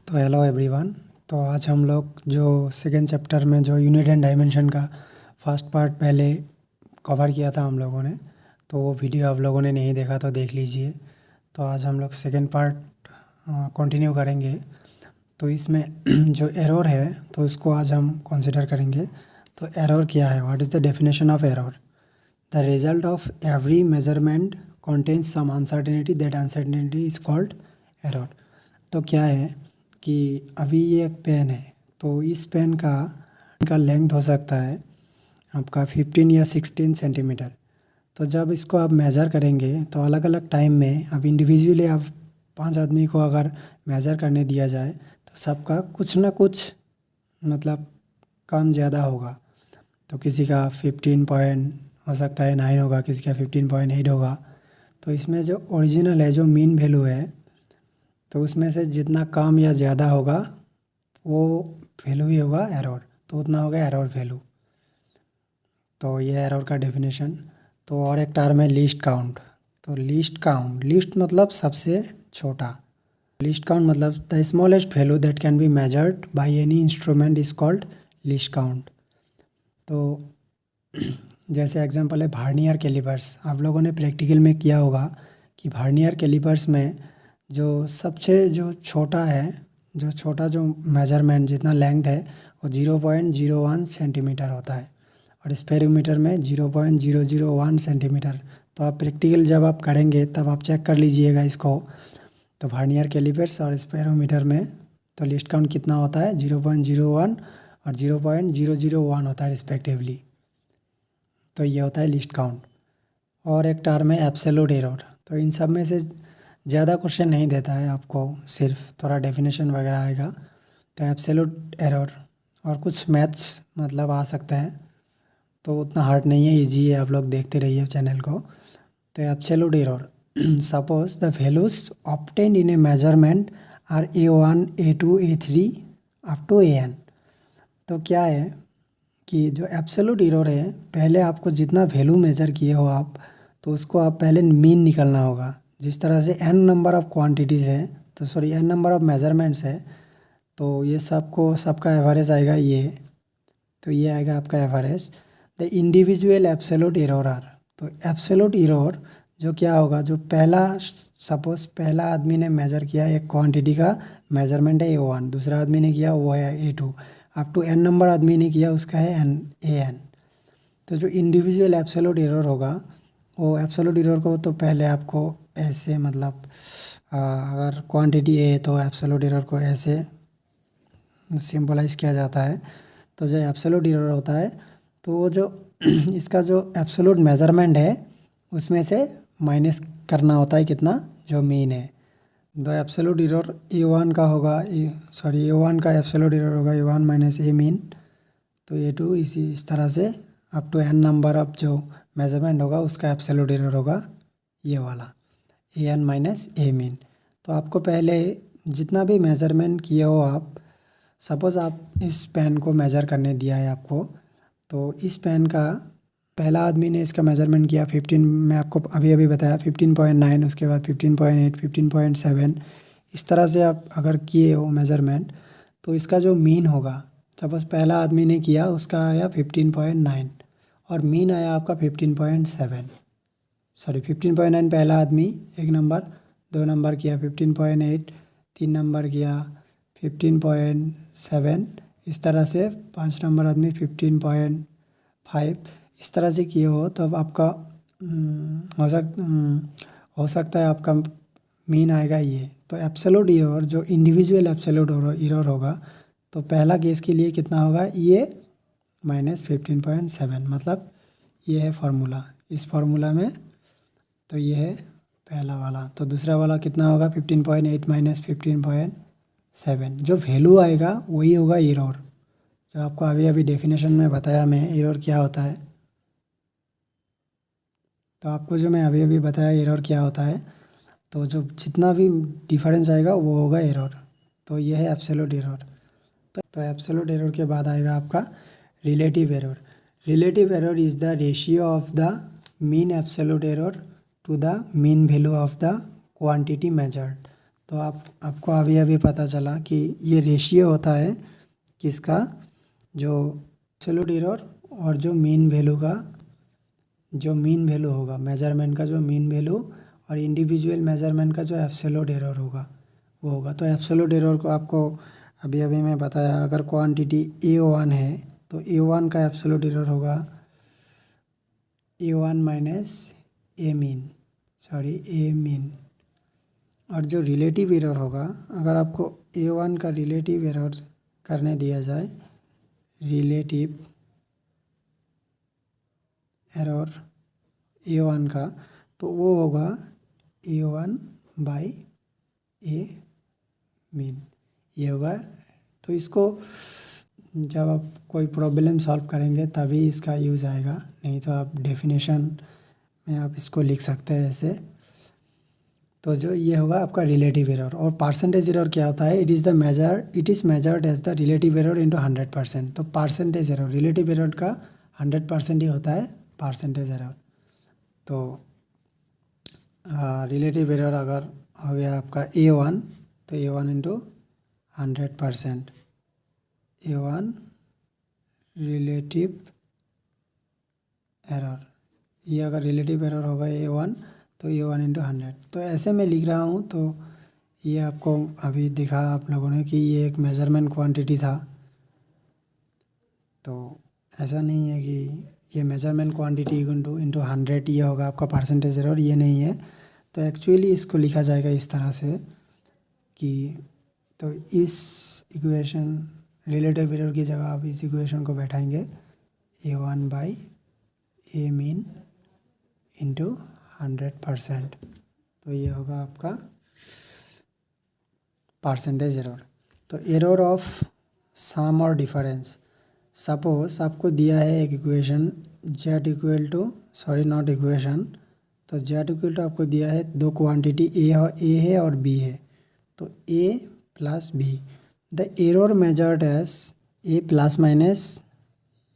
तो hello everyone. तो आज हम लोग जो सेकेंड चैप्टर में जो यूनिट एंड डायमेंशन का फर्स्ट पार्ट पहले कवर किया था हम लोगों ने, तो वो वीडियो आप लोगों ने नहीं देखा तो देख लीजिए। तो आज हम लोग सेकेंड पार्ट कंटिन्यू करेंगे। तो इसमें जो एरर है तो इसको आज हम कंसिडर करेंगे। तो एरर क्या है? What is the definition of error? The result of every measurement contains some uncertainty, that uncertainty is called error. तो क्या है कि अभी ये एक पेन है, तो इस पेन का लेंथ हो सकता है आपका 15 या 16 सेंटीमीटर। तो जब इसको आप मेज़र करेंगे तो अलग अलग टाइम में अब इंडिविजुअली आप 5 आदमी को अगर मेज़र करने दिया जाए तो सबका कुछ ना कुछ मतलब कम ज़्यादा होगा। तो किसी का 15 पॉइंट हो सकता है 9 होगा, किसी का 15.8 होगा। तो इसमें जो ओरिजिनल है, जो मीन वैल्यू है, तो उसमें से जितना कम या ज़्यादा होगा वो वैल्यू ही होगा एरर। तो उतना होगा एरर वैल्यू। तो ये एरर का डेफिनेशन। तो और एक टर्म है लीस्ट काउंट। तो लीस्ट मतलब सबसे छोटा। लीस्ट काउंट मतलब the smallest value that can be measured by any instrument is called least count. तो जैसे एग्जांपल है वर्नियर कैलिपर्स। आप लोगों ने प्रैक्टिकल में किया होगा कि वर्नियर कैलिपर्स में जो सबसे जो छोटा है, जो मेजरमेंट जितना लेंथ है वो 0.01 सेंटीमीटर होता है और स्पेरोमीटर में 0.001 सेंटीमीटर। तो आप प्रैक्टिकल जब आप करेंगे तब आप चेक कर लीजिएगा इसको। तो वर्नियर कैलिपर्स और स्पेरोमीटर में तो लीस्ट काउंट कितना होता है? 0.01 और 0.001 होता है रिस्पेक्टिवली। तो ये होता है लीस्ट काउंट। और एक टर्म है एब्सोल्यूट एरर। तो इन सब में से ज़्यादा क्वेश्चन नहीं देता है आपको, सिर्फ थोड़ा डेफिनेशन वगैरह आएगा। तो एब्सोल्यूट एरर और कुछ मैथ्स मतलब आ सकता है, तो उतना हार्ड नहीं है, इजी है। आप लोग देखते रहिए चैनल को। तो absolute error, suppose the values obtained in a measurement are A1 A2 A3 up to AN। तो क्या है कि जो एब्सोल्यूट एरर है, पहले आपको जितना वैल्यू मेजर किए हो आप, तो उसको आप पहले मीन निकलना होगा। जिस तरह से n नंबर ऑफ़ क्वांटिटीज़ है, तो sorry n number of measurements है, तो ये सबका एवरेज आएगा ये। तो ये आएगा आपका average. The individual absolute error are. तो एब्सोल्यूट एरर जो क्या होगा, जो सपोज पहला आदमी ने मेज़र किया एक क्वांटिटी का मेजरमेंट है A1, दूसरा आदमी ने किया वो है A2, up to n number आदमी ने किया उसका है AN। तो जो इंडिविजुअल एब्सोल्यूट एरर होगा, वो एब्सोल्यूट एरर को तो पहले आपको ऐसे मतलब अगर क्वांटिटी ए तो एब्सोल्यूट एरर को ऐसे सिंबलाइज किया जाता है। तो जो एब्सोल्यूट एरर होता है तो वो जो इसका जो एब्सोल्यूट मेजरमेंट है उसमें से माइनस करना होता है कितना, जो मीन है। द एब्सोल्यूट एरर A1 का होगा, A1 का एब्सोल्यूट एरर होगा A1 माइनस A मीन। तो A2 इस तरह से up to n number of जो मेजरमेंट होगा उसका एब्सोल्यूट एरर होगा ये वाला AN माइनस A मीन। तो आपको पहले जितना भी मेजरमेंट किए हो आप, सपोज़ आप इस पेन को मेज़र करने दिया है आपको, तो इस पेन का पहला आदमी ने इसका मेजरमेंट किया 15, मैं आपको अभी अभी बताया 15.9, उसके बाद 15.8, 15.7, इस तरह से आप अगर किए हो मेजरमेंट, तो इसका जो मीन होगा, सपोज़ पहला आदमी ने किया उसका आया 15.9 और मीन आया आपका 15.7। सॉरी 15.9 पहला आदमी एक नंबर, दो नंबर किया 15.8, तीन नंबर किया 15.7, इस तरह से पाँच नंबर आदमी 15.5, इस तरह से किए हो तब आपका हो सकता है आपका मीन आएगा ये। तो एब्सोल्यूट एरर जो इंडिविजुअल एब्सोल्यूट एरर होगा, तो पहला केस के लिए कितना होगा, ये माइनस 15.7, मतलब ये है फार्मूला। इस फार्मूला में तो ये है पहला वाला। तो दूसरा वाला कितना होगा, 15.8 माइनस 15.7, जो वैल्यू आएगा वही होगा एरर। जो आपको अभी अभी डेफिनेशन में बताया मैं एरर क्या होता है। तो आपको जो मैं अभी अभी बताया एरर क्या होता है, तो जो जितना भी डिफरेंस आएगा वो होगा एरर। तो ये है एब्सोल्यूट एरर। तो एब्सोल्यूट एरर के बाद आएगा आपका relative error. Relative error is the ratio of the mean absolute error to the mean value of the quantity measured. तो आपको अभी अभी पता चला कि ये रेशियो होता है किसका, जो एब्सोल्यूट एरर और जो मीन वैल्यू का जो मीन वैल्यू होगा, मेजरमेंट का जो मीन वैल्यू और इंडिविजुअल मेजरमेंट का जो एब्सोल्यूट एरर होगा वो होगा। तो एब्सोल्यूट एरर को आपको अभी अभी मैं बताया, अगर क्वांटिटी A1 है तो A1 का एब्सोल्यूट एरर होगा A1 माइनस A मीन। और जो रिलेटिव एरर होगा, अगर आपको A1 का रिलेटिव एरर करने दिया जाए, रिलेटिव एरर A1 का, तो वो होगा A1 बाई A मीन, ये होगा। तो इसको जब आप कोई प्रॉब्लम सॉल्व करेंगे तभी इसका यूज़ आएगा, नहीं तो आप डेफिनेशन में आप इसको लिख सकते हैं ऐसे। तो जो ये होगा आपका रिलेटिव एरर। और परसेंटेज एरर क्या होता है, it is measured as the relative error into 100%। तो परसेंटेज एरर, रिलेटिव एरर का 100% ही होता है परसेंटेज एरर। तो रिलेटिव एरर अगर हो गया आपका A1, तो A1 into 100%, A1 relative error, ये अगर रिलेटिव एरर होगा A1 तो A1 इंटू 100। तो ऐसे मैं लिख रहा हूँ। तो ये आपको अभी दिखा आप लोगों ने कि ये एक मेजरमेंट क्वांटिटी था। तो ऐसा नहीं है कि ये मेजरमेंट क्वांटिटी इंटू 100 ये होगा आपका परसेंटेज एरर, ये नहीं है। तो एक्चुअली इसको लिखा जाएगा इस तरह से कि, तो इस इक्वेशन रिलेटिव एरर की जगह आप इस इक्वेशन को बैठाएंगे A1 by A mean into 100%। तो ये होगा आपका परसेंटेज एरर। तो एरर ऑफ सम और डिफरेंस, सपोज आपको दिया है एक equation z equal to, sorry not equation, तो z इक्वल टू आपको दिया है दो क्वांटिटी A है और B है। तो A plus B, the error measured as A plus minus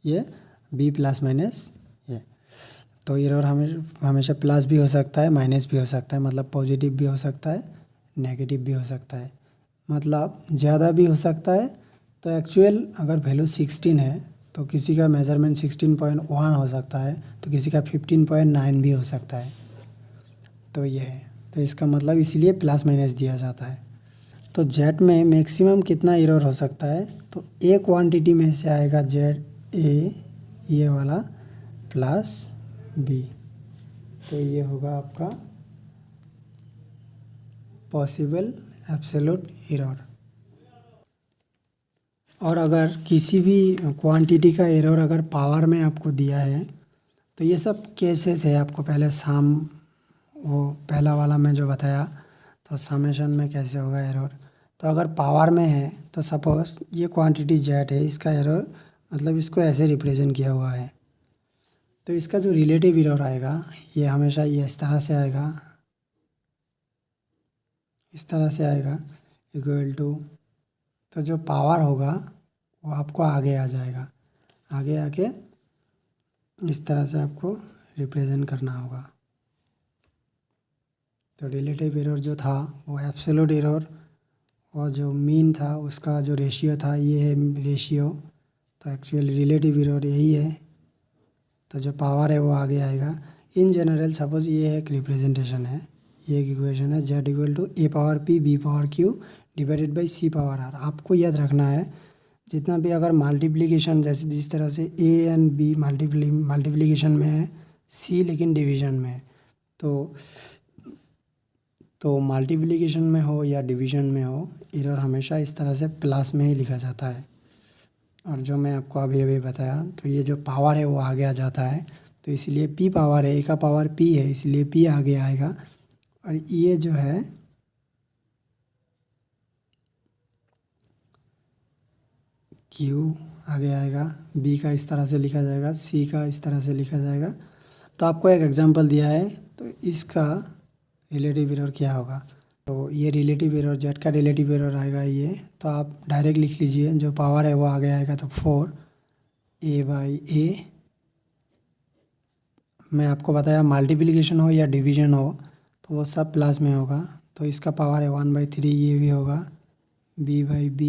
ये, B प्लस माइनस ये। तो एरर हमेशा प्लस भी हो सकता है, माइनस भी हो सकता है, मतलब पॉजिटिव भी हो सकता है, नेगेटिव भी हो सकता है, मतलब ज़्यादा भी हो सकता है। तो एक्चुअल अगर वैल्यू 16 है तो किसी का मेजरमेंट 16.1 हो सकता है, तो किसी का 15.9 भी हो सकता है। तो ये है, तो इसका मतलब इसीलिए प्लस माइनस दिया जाता है। तो जेड में मैक्सिमम कितना एरर हो सकता है, तो ए क्वांटिटी में से आएगा जेड ए ये वाला प्लस बी, तो ये होगा आपका पॉसिबल एब्सोल्यूट एरर। और अगर किसी भी क्वांटिटी का एरर अगर पावर में आपको दिया है, तो ये सब केसेस है। आपको पहले सम, वो पहला वाला मैं जो बताया, तो समेशन में कैसे होगा एरर। तो अगर पावर में है तो सपोज ये क्वांटिटी जेड है, इसका एरर मतलब इसको ऐसे रिप्रेजेंट किया हुआ है, तो इसका जो रिलेटिव एरर आएगा ये हमेशा ये इस तरह से आएगा, इस तरह से आएगा इक्वल टू, तो जो पावर होगा वो आपको आगे आ जाएगा, आगे आके इस तरह से आपको रिप्रेजेंट करना होगा। तो रिलेटिव एरर जो था वो एब्सोल्यूट एरर और जो मीन था उसका जो रेशियो था ये है रेशियो, तो एक्चुअली रिलेटिव एरर यही है। तो जो पावर है वो आगे आएगा। इन जनरल सपोज ये एक रिप्रेजेंटेशन है, ये एक इक्वेशन है, z equal to a power p b power q divided by c power r. आपको याद रखना है जितना भी अगर मल्टीप्लिकेशन, जैसे जिस तरह से ए एंड बी मल्टीप्लिकेशन में है, सी लेकिन डिवीजन में है, तो मल्टीप्लिकेशन में हो या डिवीजन में हो, एरर हमेशा इस तरह से प्लस में ही लिखा जाता है। और जो मैं आपको अभी अभी बताया, तो ये जो पावर है वो आगे आ जाता है, तो इसलिए पी पावर है, ए का पावर पी है, इसलिए पी आगे आएगा। और ये जो है क्यू आगे आएगा, बी का इस तरह से लिखा जाएगा, सी का इस तरह से लिखा जाएगा। तो आपको एक एग्जांपल दिया है, तो इसका रिलेटिव एरर क्या होगा। तो ये रिलेटिव एरर, जेड का रिलेटिव एरर आएगा ये, तो आप डायरेक्ट लिख लीजिए, जो पावर है वो आगे आएगा, तो 4 ए बाई ए। मैं आपको बताया मल्टीप्लिकेशन हो या डिवीजन हो तो वो सब प्लस में होगा, तो इसका पावर है 1/3, ये भी होगा b/b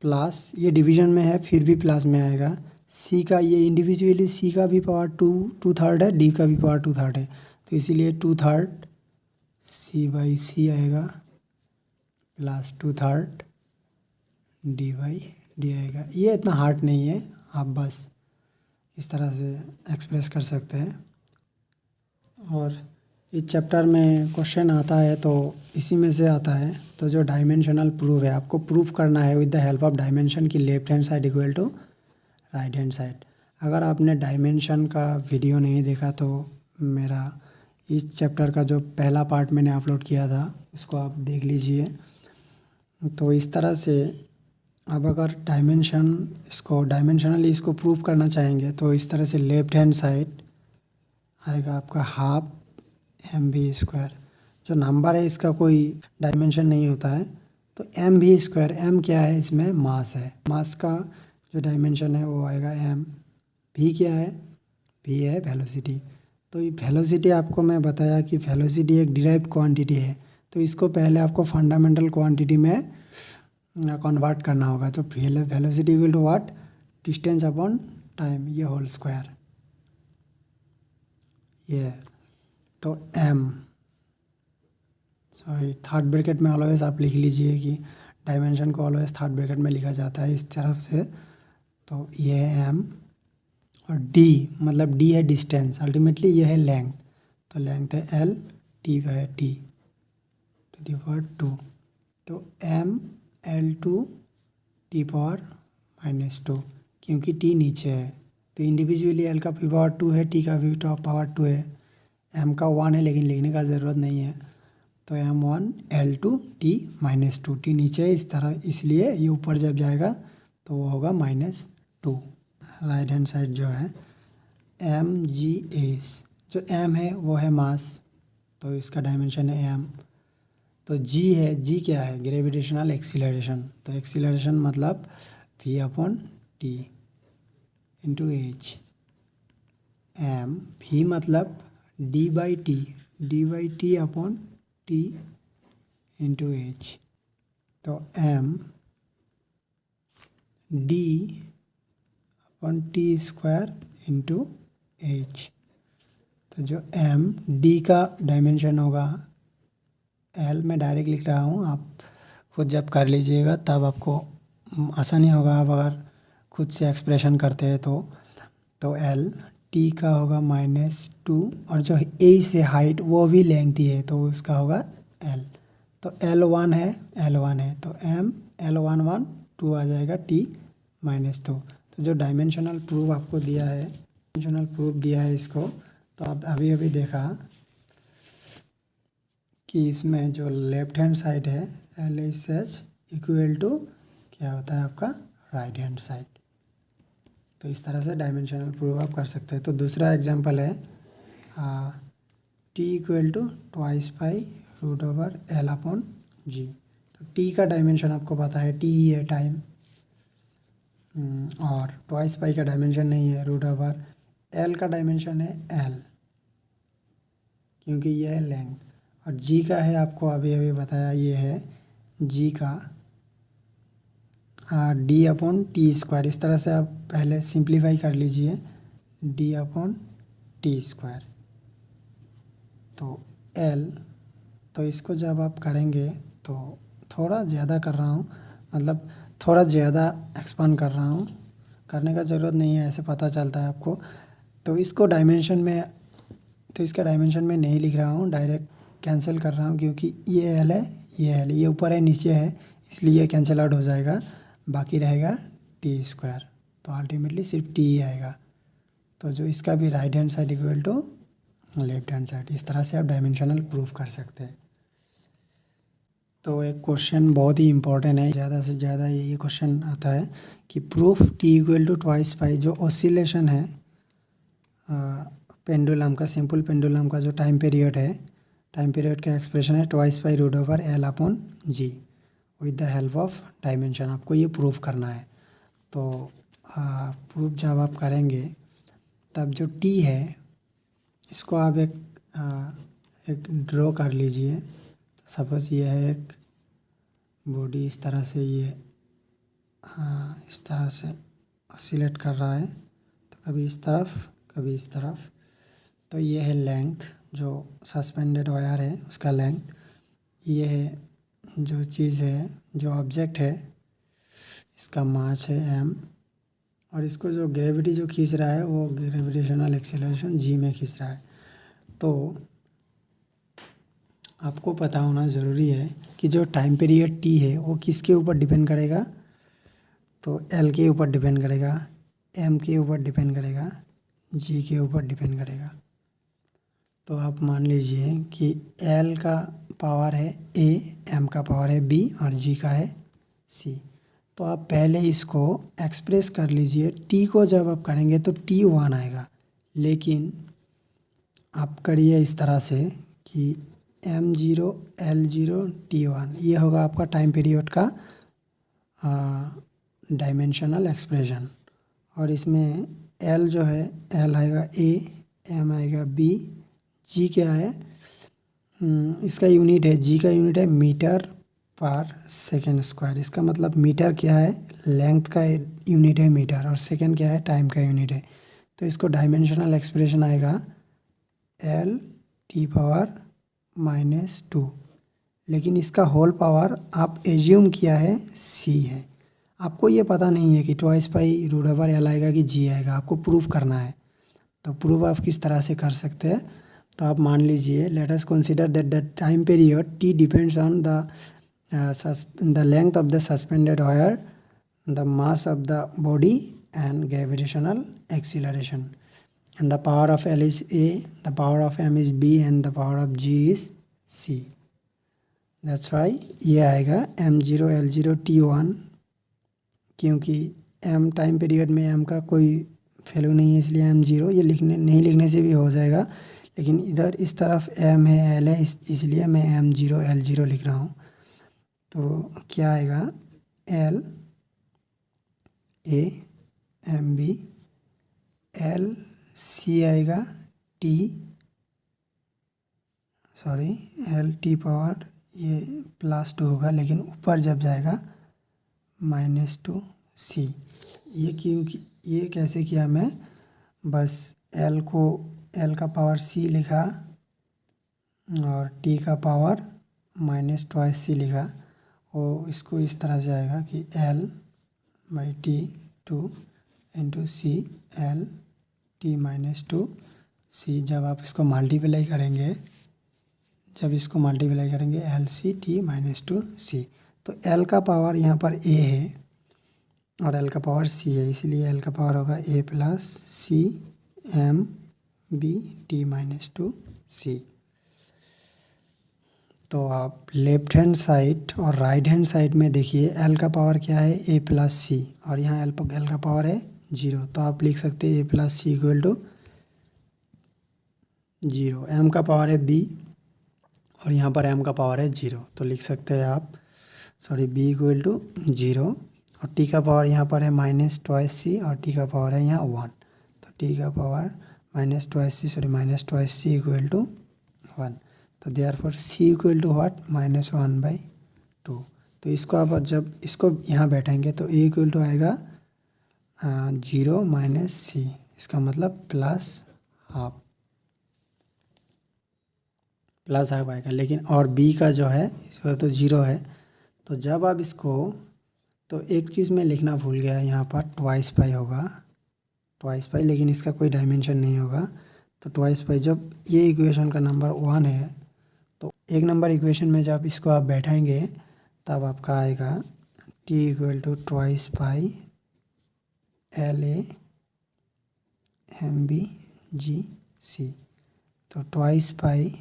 प्लस, ये डिवीजन में है फिर भी प्लस में आएगा। सी का ये इंडिविजुअली सी का भी पावर 2/3 है, डी का भी पावर 2/3 है, तो इसीलिए 2/3 c/c आएगा प्लस 2/3 d/d आएगा। ये इतना हार्ड नहीं है, आप बस इस तरह से एक्सप्रेस कर सकते हैं। और इस चैप्टर में क्वेश्चन आता है तो इसी में से आता है। तो जो डायमेंशनल प्रूफ है, आपको प्रूफ करना है with the help of dimension की left hand side equal to right hand side. अगर आपने डायमेंशन का वीडियो नहीं देखा तो मेरा इस चैप्टर का जो पहला पार्ट मैंने अपलोड किया था उसको आप देख लीजिए। तो इस तरह से अब अगर डायमेंशनली इसको प्रूव करना चाहेंगे तो इस तरह से लेफ्ट हैंड साइड आएगा आपका हाफ mv²। जो नंबर है इसका कोई डायमेंशन नहीं होता है, तो mv², m क्या है, इसमें मास है, मास का जो डायमेंशन है वो आएगा m। v क्या है, v है वेलोसिटी। तो ये वेलोसिटी आपको मैं बताया कि वेलोसिटी एक डिराइव्ड क्वांटिटी है, तो इसको पहले आपको फंडामेंटल क्वांटिटी में कन्वर्ट करना होगा। तो velocity equal to what, distance upon time, ये होल स्क्वायर, ये तो थर्ड ब्रैकेट में ऑलवेज आप लिख लीजिए कि डायमेंशन को ऑलवेज थर्ड ब्रैकेट में लिखा जाता है इस तरफ से। तो ये है m और d, मतलब d है डिस्टेंस, अल्टीमेटली ये है लेंथ, तो लेंथ है l, t है t टू द पावर 2। तो m l2 t पावर -2, क्योंकि t नीचे है तो इंडिविजुअली l का भी पावर 2 है, t का भी पावर 2 है, m का 1 है लेकिन लिखने का ज़रूरत नहीं है। तो m1 l2 t -2, t नीचे है इस तरह, इसलिए ये ऊपर जब जाएगा तो वो होगा -2। राइट हैंड साइड जो है mg/s, जो m है वो है मास, तो इसका डायमेंशन है m। तो g है, g क्या है, ग्रेविटेशनल एक्सीलरेशन, तो एक्सीलरेशन मतलब v/t into h। m v मतलब d/t upon t into h। तो m d upon t² into h। तो जो m d का डायमेंशन होगा, l में डायरेक्ट लिख रहा हूँ, आप खुद जब कर लीजिएगा तब आपको आसानी होगा। आप अगर खुद से एक्सप्रेशन करते हैं तो l t का होगा -2, और जो a से हाइट वो भी लेंथी है तो उसका होगा l। तो l1 है तो m l1 2 आ जाएगा t -2। तो जो डायमेंशनल प्रूफ आपको दिया है, डायमेंशनल प्रूफ दिया है इसको, तो आप अभी देखा कि इसमें जो लेफ्ट हैंड साइड है LHS इक्वल टू क्या होता है आपका राइट हैंड साइड। तो इस तरह से डायमेंशनल प्रूफ आप कर सकते हैं। तो दूसरा एग्जांपल है t इक्वल टू 2√L/g। तो t का डायमेंशन आपको पता है, t ही है टाइम, और 2π का डायमेंशन नहीं है, √L का डायमेंशन है l, क्योंकि ये है लेंथ। और g का है, आपको अभी बताया, ये है g का d/t²। इस तरह से आप पहले सिंप्लीफाई कर लीजिए, d/t²। तो l, तो इसको जब आप करेंगे तो थोड़ा ज़्यादा कर रहा हूँ, मतलब थोड़ा ज़्यादा एक्सपांड कर रहा हूँ, करने का ज़रूरत नहीं है, ऐसे पता चलता है आपको। तो इसको डायमेंशन में, तो इसका डायमेंशन में नहीं लिख रहा हूँ, डायरेक्ट कैंसिल कर रहा हूँ, क्योंकि ये l है, ये l, ये ऊपर है नीचे है, इसलिए ये कैंसिल आउट हो जाएगा, बाकी रहेगा t²। तो अल्टीमेटली सिर्फ t ही आएगा। तो जो इसका भी right hand side equal to left hand side, इस तरह से आप डायमेंशनल प्रूफ कर सकते हैं। तो एक क्वेश्चन बहुत ही इंपॉर्टेंट है, ज़्यादा से ज़्यादा ये क्वेश्चन आता है कि प्रूफ t इक्वल टू 2π, जो ऑसिलेशन है पेंडुलम का, सिंपल पेंडुलम का जो टाइम पीरियड है, टाइम पीरियड का एक्सप्रेशन है 2π√L/g with the help of dimension. आपको ये प्रूफ करना है। तो प्रूफ जब आप करेंगे तब जो t है इसको आप एक ड्रॉ कर लीजिए। सपोज ये है एक बॉडी, इस तरह से ये इस तरह से ऑसिलेट कर रहा है, तो कभी इस तरफ कभी इस तरफ। तो ये है लेंथ, जो सस्पेंडेड वायर है उसका लेंथ। ये है जो चीज़ है, जो ऑब्जेक्ट है, इसका मास है m, और इसको जो ग्रेविटी जो खींच रहा है वो ग्रेविटेशनल एक्सेलरेशन g में खींच रहा है। तो आपको पता होना ज़रूरी है कि जो टाइम पीरियड t है वो किसके ऊपर डिपेंड करेगा, तो l के ऊपर डिपेंड करेगा, m के ऊपर डिपेंड करेगा, g के ऊपर डिपेंड करेगा। तो आप मान लीजिए कि l का पावर है a, m का पावर है b और g का है c। तो आप पहले इसको एक्सप्रेस कर लीजिए। t को जब आप करेंगे तो t 1 आएगा, लेकिन आप करिए इस तरह से कि m0 l0 t1, ये होगा आपका टाइम पीरियड का डायमेंशनल एक्सप्रेशन। और इसमें l जो है, l आएगा a, m आएगा b, g क्या है, इसका यूनिट है, g का यूनिट है मीटर पर सेकेंड स्क्वायर। इसका मतलब मीटर क्या है, लेंथ का यूनिट है मीटर, और सेकेंड क्या है, टाइम का यूनिट है। तो इसको डायमेंशनल एक्सप्रेशन आएगा l t पावर -2, लेकिन इसका होल पावर आप एज्यूम किया है c है। आपको ये पता नहीं है कि twice pi root over l आएगा कि g आएगा, आपको प्रूफ करना है। तो प्रूफ आप किस तरह से कर सकते हैं, तो आप मान लीजिए, let us consider that the time period t depends on the length of the suspended wire, the mass of the body and gravitational acceleration, and the power of L is A, the power of M is B and the power of G is C. That's why ये आएगा M0 L0 T1, क्योंकि M time period में M का कोई value नहीं है, इसलिए M0 ये लिखने से भी हो जाएगा, लेकिन इधर इस तरफ M है L है, इसलिए मैं M0 L0 लिख रहा हूँ। तो क्या आएगा, L A M B L C आएगा L T पावर ये +2 होगा, लेकिन ऊपर जब जाएगा -2 C। ये क्योंकि ये कैसे किया, मैं बस L का पावर C लिखा और T का पावर -2C लिखा, और इसको इस तरह से आएगा कि L/T2 × C L T -2 C। जब आप इसको मल्टीप्लाई करेंगे, L C T -2 C, तो L का पावर यहाँ पर A है और L का पावर C है, इसलिए L का पावर होगा A + C M B T -2 C। तो आप लेफ्ट हैंड साइड और राइट हैंड साइड में देखिए, L का पावर क्या है, A + C, और यहाँ L का पावर है 0, तो आप लिख सकते हैं A + C = 0। M का पावर है B और यहाँ पर M का पावर है 0, तो लिख सकते हैं आप B = 0, और T का पावर यहाँ पर है -2C और T का पावर है यहाँ 1, तो T का पावर -2C = 1। तो देयरफॉर C = व्हाट, -1/2। तो इसको आप जब इसको यहाँ बैठेंगे तो A = आएगा 0 - C, इसका मतलब +½ आएगा। लेकिन और B का जो है इसका तो 0 है। तो जब आप इसको, तो एक चीज़ मैं लिखना भूल गया, यहाँ पर ट्वाइस पाई होगा, लेकिन इसका कोई डायमेंशन नहीं होगा। तो ट्वाइस पाई, जब ये इक्वेशन का नंबर 1 है, तो एक नंबर इक्वेशन में जब इसको आप बैठाएंगे तब आपका आएगा T = 2 पाई LA MB GC। तो 2 पाई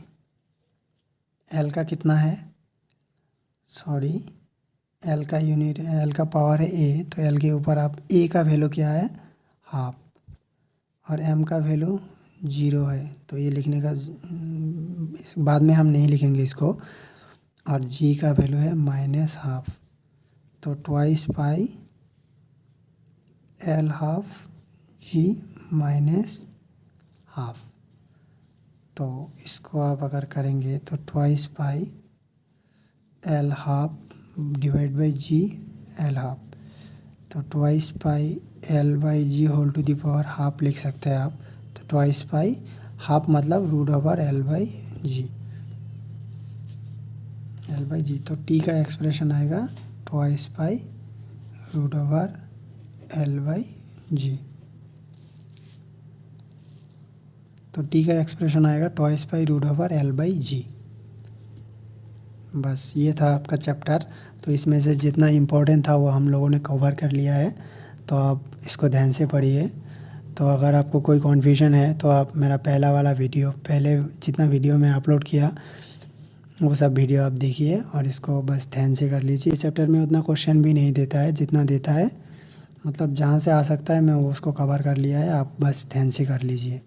L का कितना है, L का यूनिट है, L का पावर है A, तो L के ऊपर आप A का वैल्यू क्या है, ½ और M का वैल्यू 0 है, तो ये लिखने का बाद में हम नहीं लिखेंगे इसको। और G का वैल्यू है -½ तो 2 पाई L½ G -½ तो इसको आप अगर करेंगे तो 2 pi l half divide by g l half. तो twice pi l by g whole to the power half लिख सकते हैं आप। तो ट्वाइस पाई हाफ मतलब root over l by g, l by g. तो टी का एक्सप्रेशन आएगा twice pi root over l by g. तो टी का एक्सप्रेशन आएगा twice pi root over l by g. बस ये था आपका चैप्टर। तो इसमें से जितना इम्पोर्टेंट था वो हम लोगों ने कवर कर लिया है, तो आप इसको ध्यान से पढ़िए। तो अगर आपको कोई कन्फ्यूजन है तो आप मेरा पहला वाला वीडियो, पहले जितना वीडियो मैं अपलोड किया वो सब वीडियो आप देखिए और इसको बस ध्यान से कर लीजिए। चैप्टर में उतना क्वेश्चन भी नहीं देता है, जितना देता है मतलब जहाँ से आ सकता है मैं वो उसको कवर कर लिया है, आप बस ध्यान से कर लीजिए।